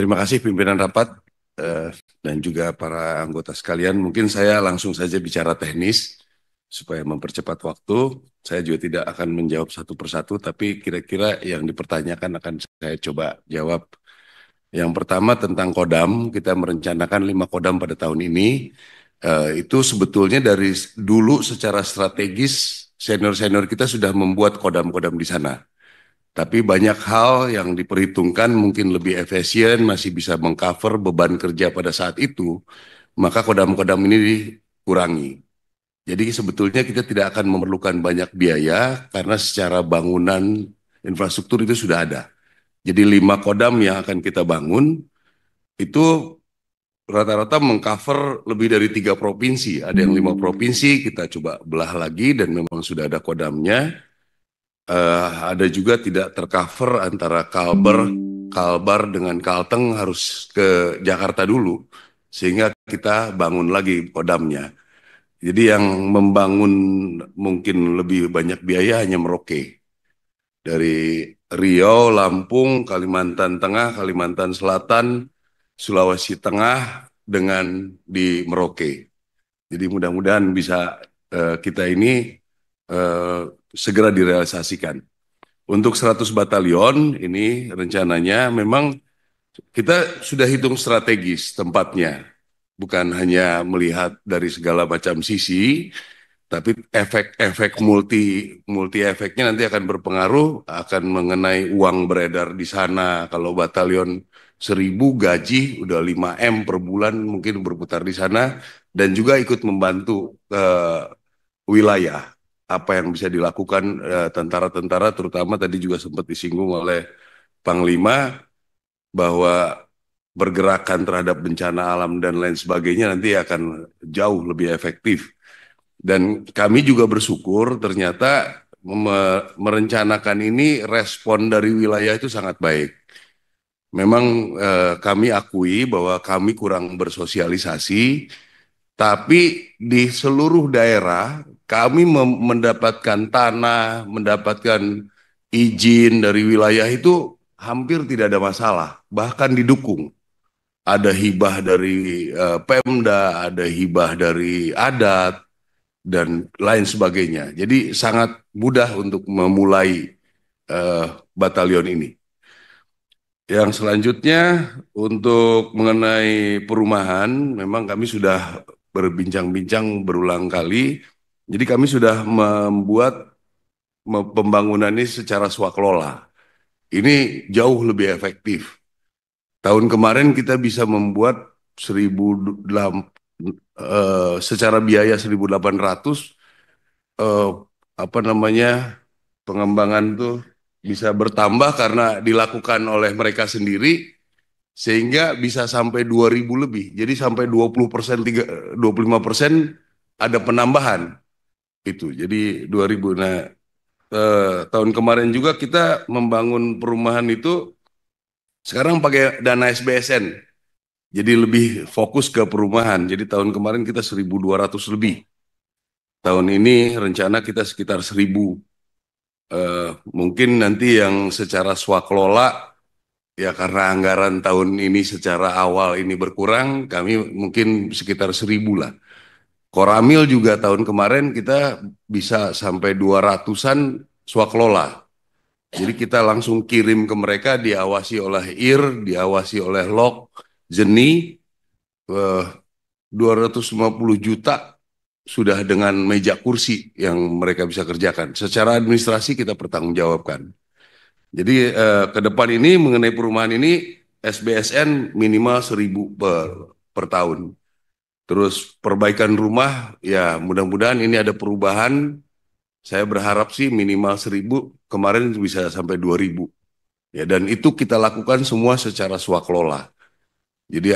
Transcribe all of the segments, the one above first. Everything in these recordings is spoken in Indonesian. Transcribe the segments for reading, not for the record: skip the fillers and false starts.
Terima kasih pimpinan rapat dan juga para anggota sekalian. Mungkin saya langsung saja bicara teknis supaya mempercepat waktu. Saya juga tidak akan menjawab satu persatu, tapi kira-kira yang dipertanyakan akan saya coba jawab. Yang pertama tentang kodam, kita merencanakan 5 kodam pada tahun ini. Itu sebetulnya dari dulu secara strategis senior-senior kita sudah membuat kodam-kodam di sana. Tapi banyak hal yang diperhitungkan mungkin lebih efisien, masih bisa mengcover beban kerja pada saat itu, maka kodam-kodam ini dikurangi. Jadi sebetulnya kita tidak akan memerlukan banyak biaya karena secara bangunan infrastruktur itu sudah ada. Jadi 5 kodam yang akan kita bangun itu rata-rata mengcover lebih dari 3 provinsi. Ada yang 5 provinsi, kita coba belah lagi dan memang sudah ada kodamnya. Ada juga tidak tercover antara Kalbar dengan Kalteng harus ke Jakarta dulu, sehingga kita bangun lagi kodamnya. Jadi yang membangun mungkin lebih banyak biaya hanya Merauke. Dari Riau, Lampung, Kalimantan Tengah, Kalimantan Selatan, Sulawesi Tengah dengan di Merauke. Jadi mudah-mudahan bisa kita ini segera direalisasikan. Untuk 100 batalion ini rencananya memang kita sudah hitung strategis tempatnya. Bukan hanya melihat dari segala macam sisi, tapi efek-efek multi efeknya nanti akan berpengaruh, akan mengenai uang beredar di sana. Kalau batalion 1.000 gaji udah 5 M per bulan mungkin berputar di sana, dan juga ikut membantu wilayah apa yang bisa dilakukan tentara-tentara, terutama tadi juga sempat disinggung oleh Panglima bahwa pergerakan terhadap bencana alam dan lain sebagainya nanti akan jauh lebih efektif. Dan kami juga bersyukur ternyata merencanakan ini respon dari wilayah itu sangat baik. Memang kami akui bahwa kami kurang bersosialisasi, tapi di seluruh daerah kami mendapatkan tanah, mendapatkan izin dari wilayah itu hampir tidak ada masalah, bahkan didukung. Ada hibah dari Pemda, ada hibah dari adat, dan lain sebagainya. Jadi sangat mudah untuk memulai batalion ini. Yang selanjutnya untuk mengenai perumahan, memang kami sudah berbincang-bincang berulang kali. Jadi kami sudah membuat pembangunan ini secara swakelola. Ini jauh lebih efektif. Tahun kemarin kita bisa membuat 1.008 secara biaya 1.800 eh, apa namanya pengembangan tuh bisa bertambah karena dilakukan oleh mereka sendiri sehingga bisa sampai 2.000 lebih. Jadi sampai 20%, 25% ada penambahan itu. Jadi 2.000. Nah, tahun kemarin juga kita membangun perumahan itu sekarang pakai dana SBSN. Jadi lebih fokus ke perumahan. Jadi tahun kemarin kita 1.200 lebih. Tahun ini rencana kita sekitar 1.000. Mungkin nanti yang secara swakelola ya karena anggaran tahun ini secara awal ini berkurang, kami mungkin sekitar 1.000 lah. Koramil juga tahun kemarin kita bisa sampai 200-an swakelola. Jadi kita langsung kirim ke mereka, diawasi oleh IR, diawasi oleh LOK, Jeni, 250 juta sudah dengan meja kursi yang mereka bisa kerjakan. Secara administrasi kita pertanggungjawabkan. Jadi ke depan ini mengenai perumahan ini SBSN minimal 1.000 per tahun. Terus perbaikan rumah ya mudah-mudahan ini ada perubahan. Saya berharap sih minimal 1.000, kemarin bisa sampai 2.000. Ya, dan itu kita lakukan semua secara swakelola. Jadi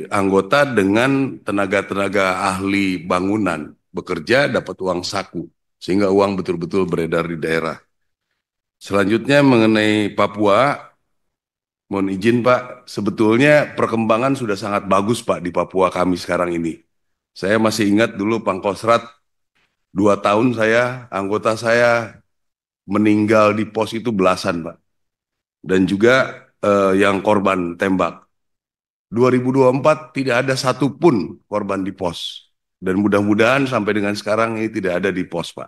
anggota dengan tenaga-tenaga ahli bangunan bekerja dapat uang saku sehingga uang betul-betul beredar di daerah. Selanjutnya mengenai Papua, mohon izin Pak, sebetulnya perkembangan sudah sangat bagus Pak di Papua kami sekarang ini. Saya masih ingat dulu Pangkostrat 2 tahun anggota saya meninggal di pos itu belasan Pak. Dan juga yang korban tembak. 2024 tidak ada satupun korban di pos. Dan mudah-mudahan sampai dengan sekarang ini tidak ada di pos, Pak.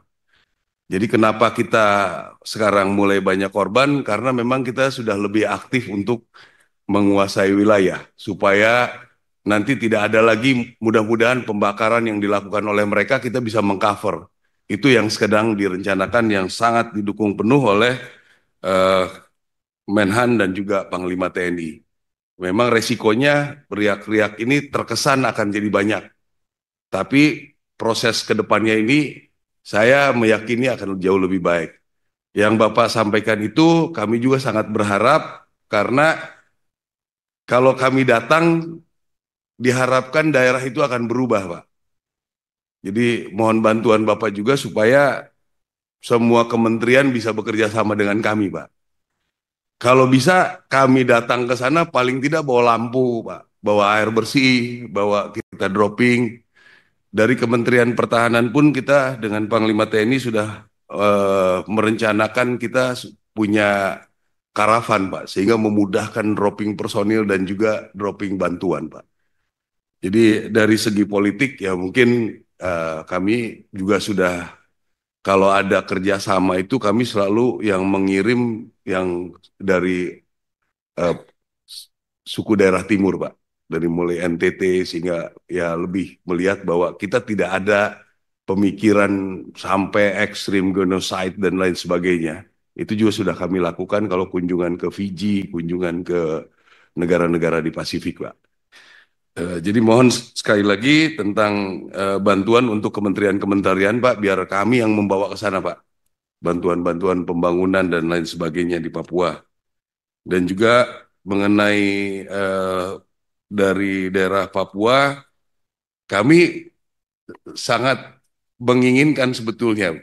Jadi kenapa kita sekarang mulai banyak korban? Karena memang kita sudah lebih aktif untuk menguasai wilayah. Supaya nanti tidak ada lagi mudah-mudahan pembakaran yang dilakukan oleh mereka kita bisa mengcover. Itu yang sedang direncanakan yang sangat didukung penuh oleh eh, Menhan dan juga Panglima TNI. Memang resikonya riak-riak ini terkesan akan jadi banyak. Tapi proses ke depannya ini saya meyakini akan jauh lebih baik. Yang Bapak sampaikan itu kami juga sangat berharap karena kalau kami datang diharapkan daerah itu akan berubah, Pak. Jadi mohon bantuan Bapak juga supaya semua kementerian bisa bekerja sama dengan kami, Pak. Kalau bisa kami datang ke sana paling tidak bawa lampu, Pak. Bawa air bersih, bawa kita dropping. Dari Kementerian Pertahanan pun kita dengan Panglima TNI sudah merencanakan kita punya karavan, Pak, sehingga memudahkan dropping personil dan juga dropping bantuan, Pak. Jadi dari segi politik ya mungkin kami juga sudah kalau ada kerjasama itu kami selalu yang mengirim yang dari eh, suku daerah timur, Pak. Dari mulai NTT sehingga ya lebih melihat bahwa kita tidak ada pemikiran sampai ekstrim genocide dan lain sebagainya. Itu juga sudah kami lakukan kalau kunjungan ke Fiji, kunjungan ke negara-negara di Pasifik, Pak. Jadi mohon sekali lagi tentang bantuan untuk kementerian-kementerian, Pak, biar kami yang membawa ke sana, Pak. Bantuan-bantuan pembangunan dan lain sebagainya di Papua. Dan juga mengenai dari daerah Papua, kami sangat menginginkan sebetulnya.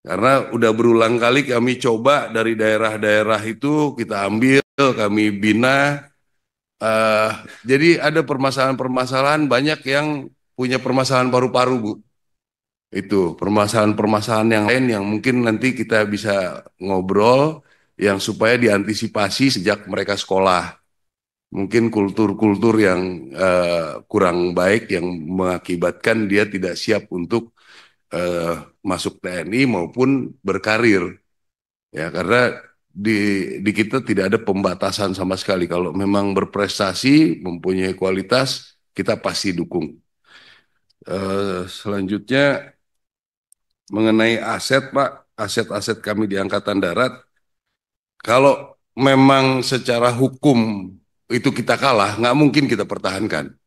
Karena udah berulang kali kami coba dari daerah-daerah itu kita ambil, kami bina. eh, jadi ada permasalahan-permasalahan banyak yang punya permasalahan paru-paru, Bu. Itu permasalahan-permasalahan yang lain yang mungkin nanti kita bisa ngobrol yang supaya diantisipasi sejak mereka sekolah. Mungkin kultur-kultur yang kurang baik yang mengakibatkan dia tidak siap untuk eh, masuk TNI maupun berkarir. Ya, karena di kita tidak ada pembatasan sama sekali. Kalau memang berprestasi, mempunyai kualitas, kita pasti dukung. Selanjutnya mengenai aset, Pak, aset-aset kami di Angkatan Darat, kalau memang secara hukum itu kita kalah, nggak mungkin kita pertahankan.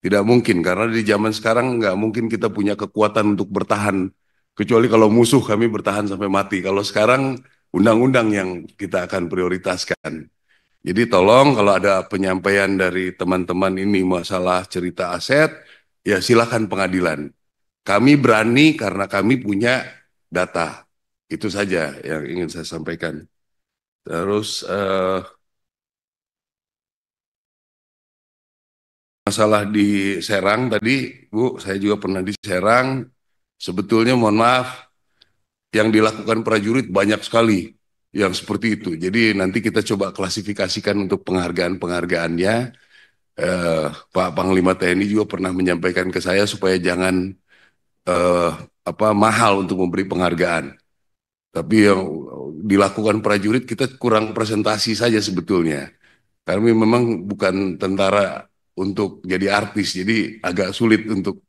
Tidak mungkin, karena di zaman sekarang nggak mungkin kita punya kekuatan untuk bertahan. Kecuali kalau musuh kami bertahan sampai mati. Kalau sekarang undang-undang yang kita akan prioritaskan. Jadi tolong kalau ada penyampaian dari teman-teman ini masalah cerita aset, ya silakan pengadilan. Kami berani karena kami punya data. Itu saja yang ingin saya sampaikan. Terus masalah di Serang tadi, Bu, saya juga pernah di Serang. Sebetulnya mohon maaf, yang dilakukan prajurit banyak sekali yang seperti itu. Jadi nanti kita coba klasifikasikan untuk penghargaan-penghargaannya. Pak Panglima TNI juga pernah menyampaikan ke saya supaya jangan eh, mahal untuk memberi penghargaan. Tapi yang dilakukan prajurit kita kurang presentasi saja sebetulnya. Kami memang bukan tentara untuk jadi artis, jadi agak sulit untuk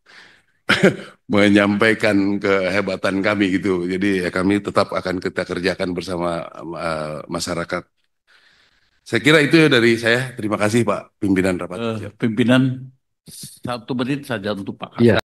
menyampaikan kehebatan kami gitu. Jadi ya kami tetap akan kita kerjakan bersama masyarakat. Saya kira itu ya dari saya. Terima kasih Pak pimpinan rapat. Pimpinan 1 menit saja untuk Pak Iya.